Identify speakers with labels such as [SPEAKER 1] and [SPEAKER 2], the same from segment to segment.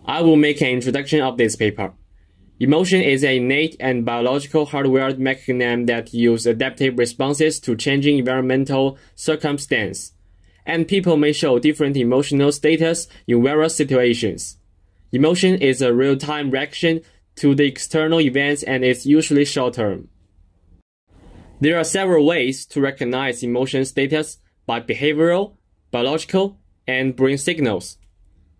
[SPEAKER 1] I will make an introduction of this paper. Emotion is an innate and biological hardwired mechanism that uses adaptive responses to changing environmental circumstances, and people may show different emotional status in various situations. Emotion is a real-time reaction to the external events and is usually short-term. There are several ways to recognize emotion status by behavioral, biological, and brain signals.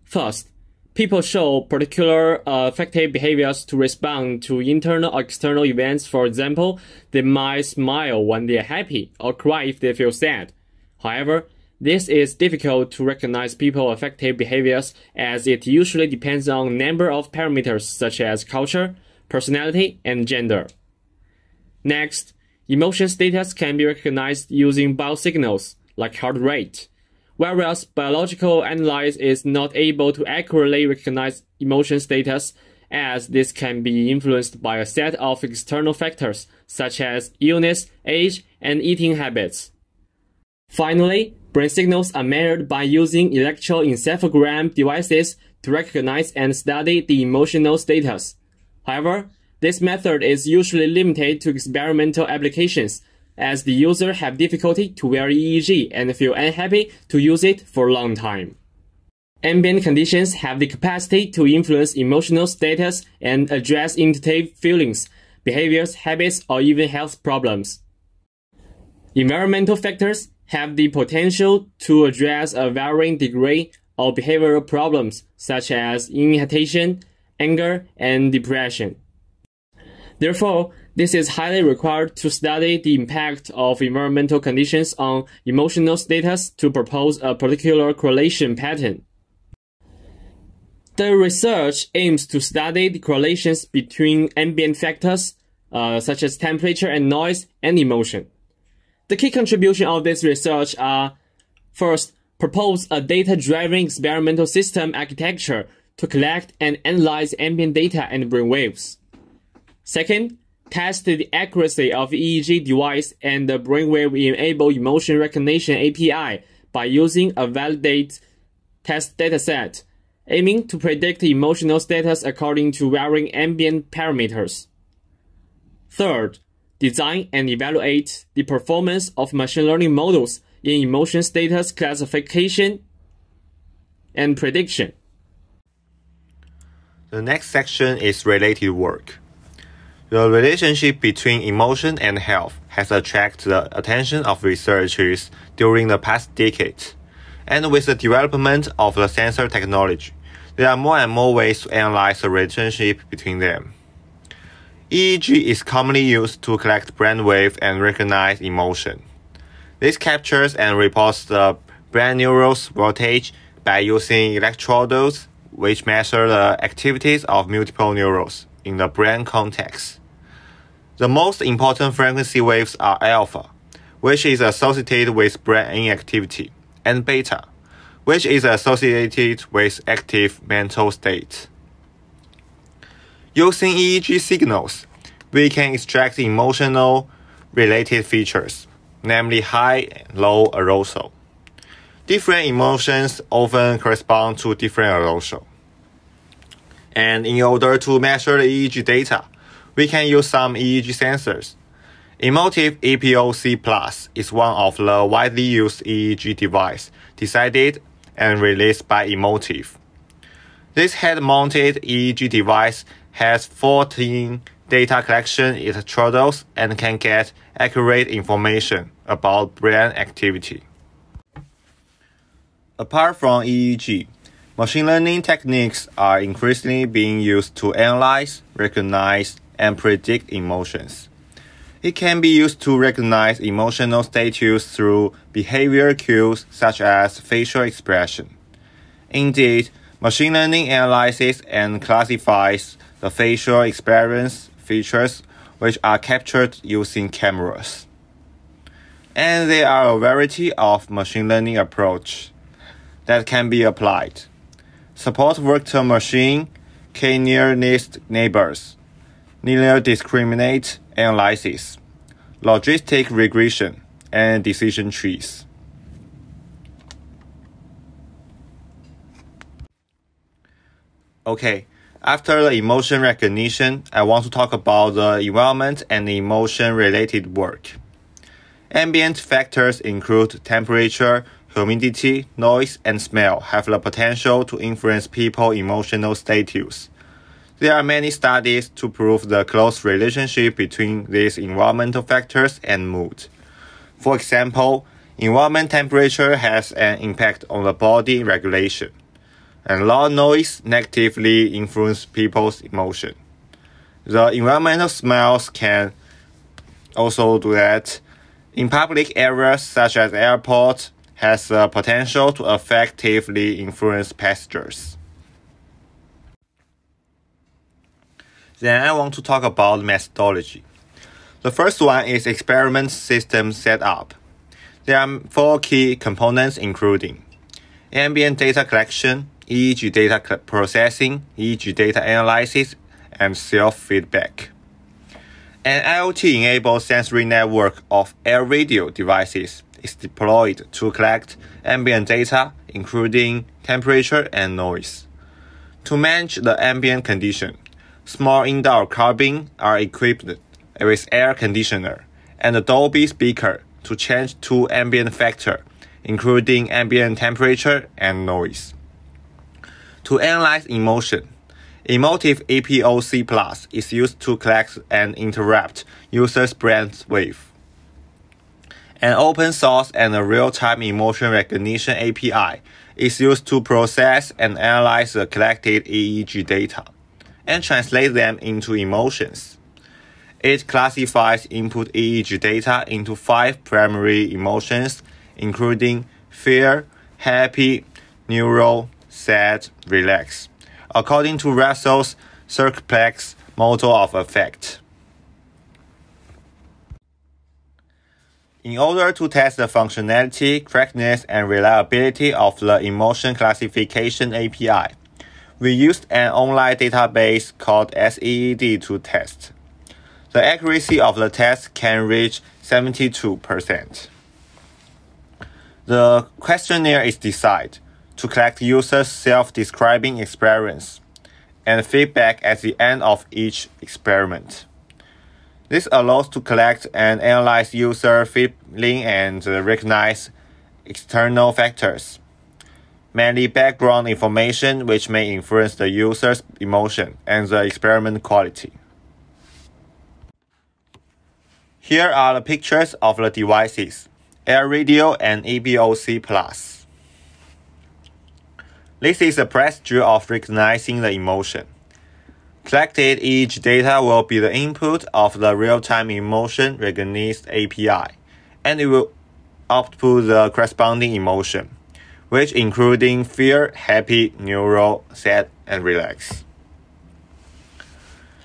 [SPEAKER 1] First, people show particular affective behaviors to respond to internal or external events. For example, they might smile when they are happy or cry if they feel sad. However, this is difficult to recognize people's affective behaviors as it usually depends on a number of parameters such as culture, personality, and gender. Next, emotion status can be recognized using biosignals like heart rate, whereas biological analysis is not able to accurately recognize emotion status as this can be influenced by a set of external factors such as illness, age, and eating habits. Finally, brain signals are measured by using electroencephalogram devices to recognize and study the emotional status. However, this method is usually limited to experimental applications, as the user have difficulty to wear EEG and feel unhappy to use it for a long time. Ambient conditions have the capacity to influence emotional status and address intuitive feelings, behaviors, habits, or even health problems. Environmental factors have the potential to address a varying degree of behavioral problems such as inhibition, anger, and depression. Therefore, this is highly required to study the impact of environmental conditions on emotional status to propose a particular correlation pattern. The research aims to study the correlations between ambient factors, such as temperature and noise, and emotion. The key contribution of this research are: first, propose a data-driven experimental system architecture to collect and analyze ambient data and brainwaves. Second, test the accuracy of EEG device and the brainwave-enabled emotion recognition API by using a validated test dataset, aiming to predict emotional status according to varying ambient parameters. Third, design and evaluate the performance of machine learning models in emotion status classification and prediction.
[SPEAKER 2] The next section is related work. The relationship between emotion and health has attracted the attention of researchers during the past decade, and with the development of the sensor technology, there are more and more ways to analyze the relationship between them. EEG is commonly used to collect brainwave and recognize emotion. This captures and reports the brain neurons voltage by using electrodes, which measure the activities of multiple neurons in the brain context. The most important frequency waves are alpha, which is associated with brain inactivity, and beta, which is associated with active mental state. Using EEG signals, we can extract emotional related features, namely high and low arousal. Different emotions often correspond to different arousal. And in order to measure the EEG data, we can use some EEG sensors. Emotive EPOC Plus is one of the widely used EEG devices designed and released by Emotive. This head-mounted EEG device has 14 data collection electrodes and can get accurate information about brain activity. Apart from EEG, machine learning techniques are increasingly being used to analyze, recognize, and predict emotions. It can be used to recognize emotional status through behavior cues such as facial expression. Indeed, machine learning analyzes and classifies the facial experience features which are captured using cameras. And there are a variety of machine learning approaches that can be applied. Support vector machine, k-nearest neighbors, linear discriminant analysis, logistic regression, and decision trees. Okay, after the emotion recognition, I want to talk about the environment and the emotion-related work. Ambient factors include temperature, humidity, noise, and smell have the potential to influence people's emotional status. There are many studies to prove the close relationship between these environmental factors and mood. For example, environment temperature has an impact on the body regulation, and loud noise negatively influences people's emotion. The environmental smells can also do that. In public areas such as airports, has the potential to effectively influence passengers. Then I want to talk about methodology. The first one is experiment system setup. There are 4 key components including ambient data collection, EEG data processing, EEG data analysis, and self-feedback. An IoT-enabled sensory network of air radio devices is deployed to collect ambient data, including temperature and noise. To manage the ambient condition, small indoor cabins are equipped with air conditioner and a Dolby speaker to change 2 ambient factors, including ambient temperature and noise. To analyze emotion, Emotive APOC Plus is used to collect and interrupt users' brain wave. An open source and a real-time emotion recognition API is used to process and analyze the collected EEG data and translate them into emotions. It classifies input EEG data into 5 primary emotions, including fear, happy, neutral, sad, relax, according to Russell's circleplex model of affect. In order to test the functionality, correctness, and reliability of the emotion classification API, we used an online database called SEED to test. The accuracy of the test can reach 72%. The questionnaire is designed to collect users' self-describing experience and feedback at the end of each experiment. This allows to collect and analyze user feeling and recognize external factors, mainly background information which may influence the user's emotion and the experiment quality. Here are the pictures of the devices, Air Radio and APOC Plus. This is a procedure of recognizing the emotion. Collected EEG data will be the input of the real-time emotion recognition API, and it will output the corresponding emotion, which including fear, happy, neutral, sad, and relax.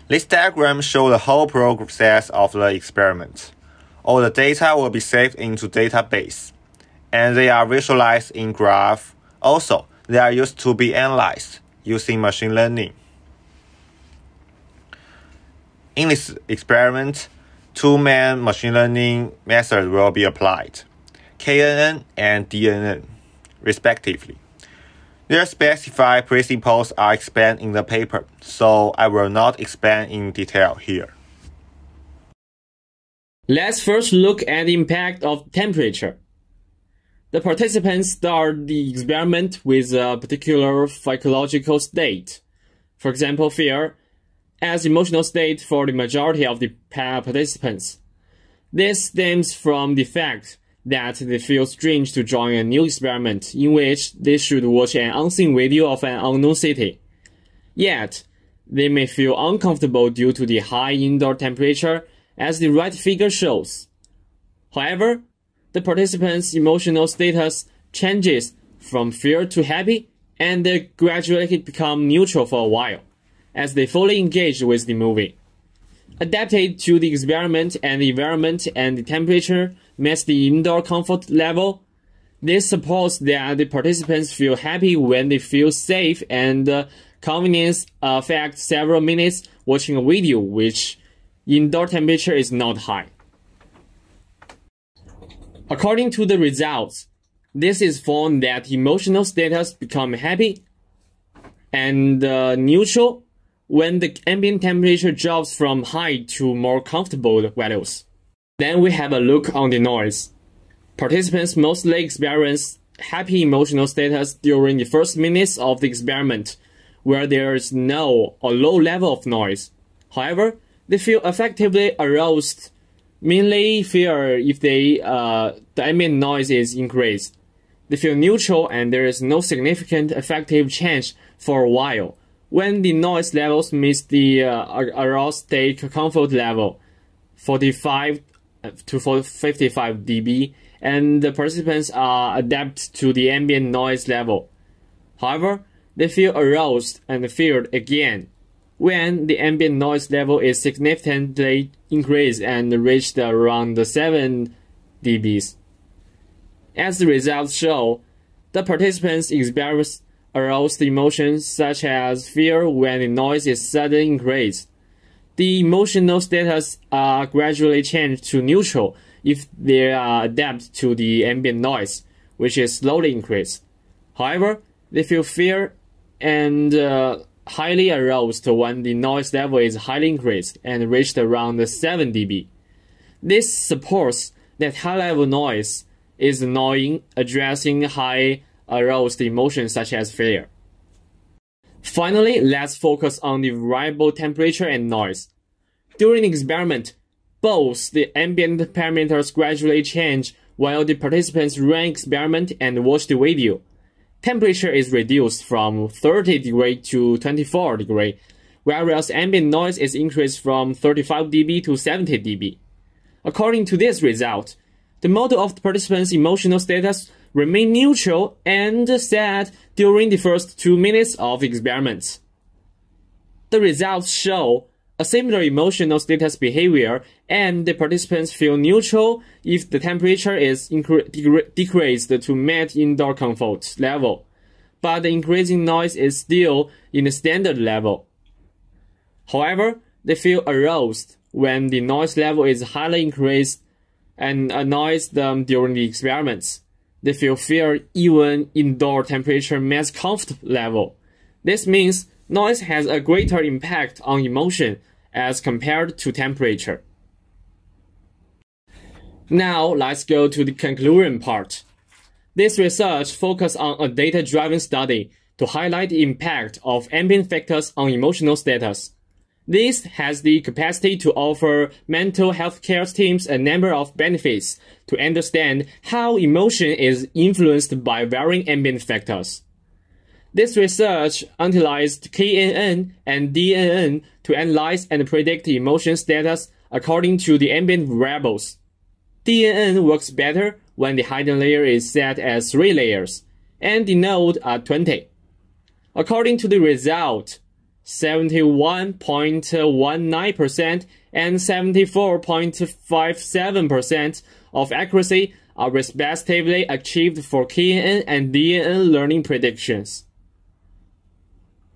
[SPEAKER 2] This diagram shows the whole process of the experiment. All the data will be saved into database, and they are visualized in graph. Also, they are used to be analyzed using machine learning. In this experiment, 2 main machine learning methods will be applied, KNN and DNN, respectively. Their specified principles are explained in the paper, so I will not explain in detail here.
[SPEAKER 1] Let's first look at the impact of temperature. The participants start the experiment with a particular psychological state, for example fear, as emotional state for the majority of the participants. This stems from the fact that they feel strange to join a new experiment in which they should watch an unseen video of an unknown city. Yet, they may feel uncomfortable due to the high indoor temperature, as the right figure shows. However, the participants' emotional status changes from fear to happy, and they gradually become neutral for a while, as they fully engage with the movie. Adapted to the experiment and the environment and the temperature match the indoor comfort level, this supports that the participants feel happy when they feel safe, and convenience affects several minutes watching a video which indoor temperature is not high. According to the results, this is found that emotional status become happy and neutral when the ambient temperature drops from high to more comfortable values. Then we have a look on the noise. Participants mostly experience happy emotional status during the first minutes of the experiment, where there is no or low level of noise. However, they feel effectively aroused, mainly fear if the ambient noise is increased. They feel neutral and there is no significant affective change for a while when the noise levels meet the aroused state comfort level, 45 to 55 dB, and the participants are adapt to the ambient noise level. However, they feel aroused and feared again when the ambient noise level is significantly increased and reached around 7 dB. As the results show, the participants experience aroused emotions such as fear when the noise is suddenly increased. The emotional status are gradually changed to neutral if they adapt to the ambient noise, which is slowly increased. However, they feel fear and highly aroused when the noise level is highly increased and reached around 7 dB. This supports that high-level noise is annoying, addressing high aroused emotions such as fear. Finally, let's focus on the variable temperature and noise. During the experiment, both the ambient parameters gradually change while the participants ran experiment and watched the video. Temperature is reduced from 30 degrees to 24 degrees, whereas ambient noise is increased from 35 dB to 70 dB. According to this result, the model of the participants' emotional status remained neutral and sad during the first 2 minutes of experiments. The results show a similar emotional status behavior, and the participants feel neutral if the temperature is decreased to meet indoor comfort level, but the increasing noise is still in the standard level. However, they feel aroused when the noise level is highly increased and annoys them during the experiments. They feel fear even indoor temperature meets comfort level. This means noise has a greater impact on emotion as compared to temperature. Now let's go to the conclusion part. This research focuses on a data-driven study to highlight the impact of ambient factors on emotional status. This has the capacity to offer mental health care teams a number of benefits to understand how emotion is influenced by varying ambient factors. This research utilized KNN and DNN to analyze and predict emotion status according to the ambient variables. DNN works better when the hidden layer is set as 3 layers, and the node are 20. According to the result, 71.19% and 74.57% of accuracy are respectively achieved for KNN and DNN learning predictions.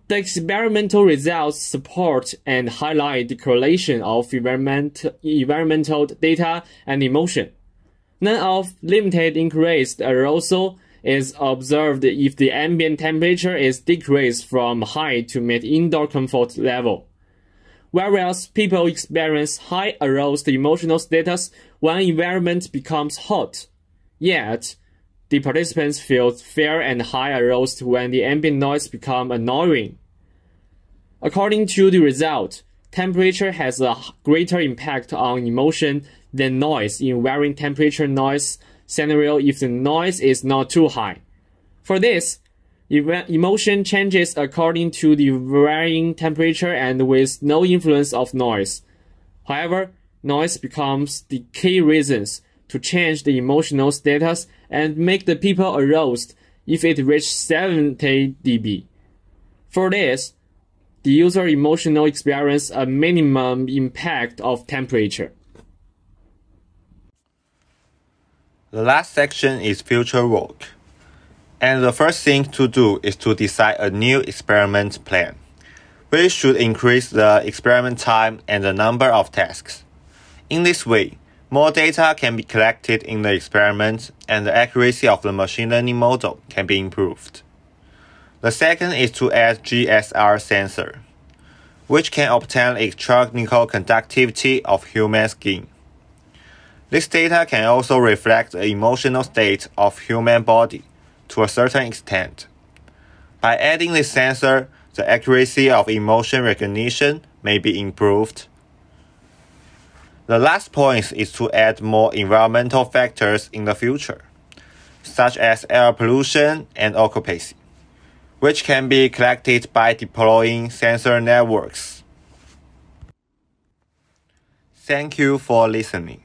[SPEAKER 1] The experimental results support and highlight the correlation of environmental data and emotion. None of limited increased arousal is observed if the ambient temperature is decreased from high to meet indoor comfort level, whereas people experience high aroused emotional status when environment becomes hot. Yet, the participants feel fear and high aroused when the ambient noise becomes annoying. According to the result, temperature has a greater impact on emotion than noise in varying temperature noise scenario if the noise is not too high. For this, emotion changes according to the varying temperature and with no influence of noise. However, noise becomes the key reasons to change the emotional status and make the people aroused if it reaches 70 dB. For this, the user emotional experience a minimum impact of temperature.
[SPEAKER 2] The last section is future work. And the first thing to do is to decide a new experiment plan. We should increase the experiment time and the number of tasks. In this way, more data can be collected in the experiment and the accuracy of the machine learning model can be improved. The second is to add GSR sensor, which can obtain electronical conductivity of human skin. This data can also reflect the emotional state of human body to a certain extent. By adding this sensor, the accuracy of emotion recognition may be improved. The last point is to add more environmental factors in the future, such as air pollution and occupancy, which can be collected by deploying sensor networks. Thank you for listening.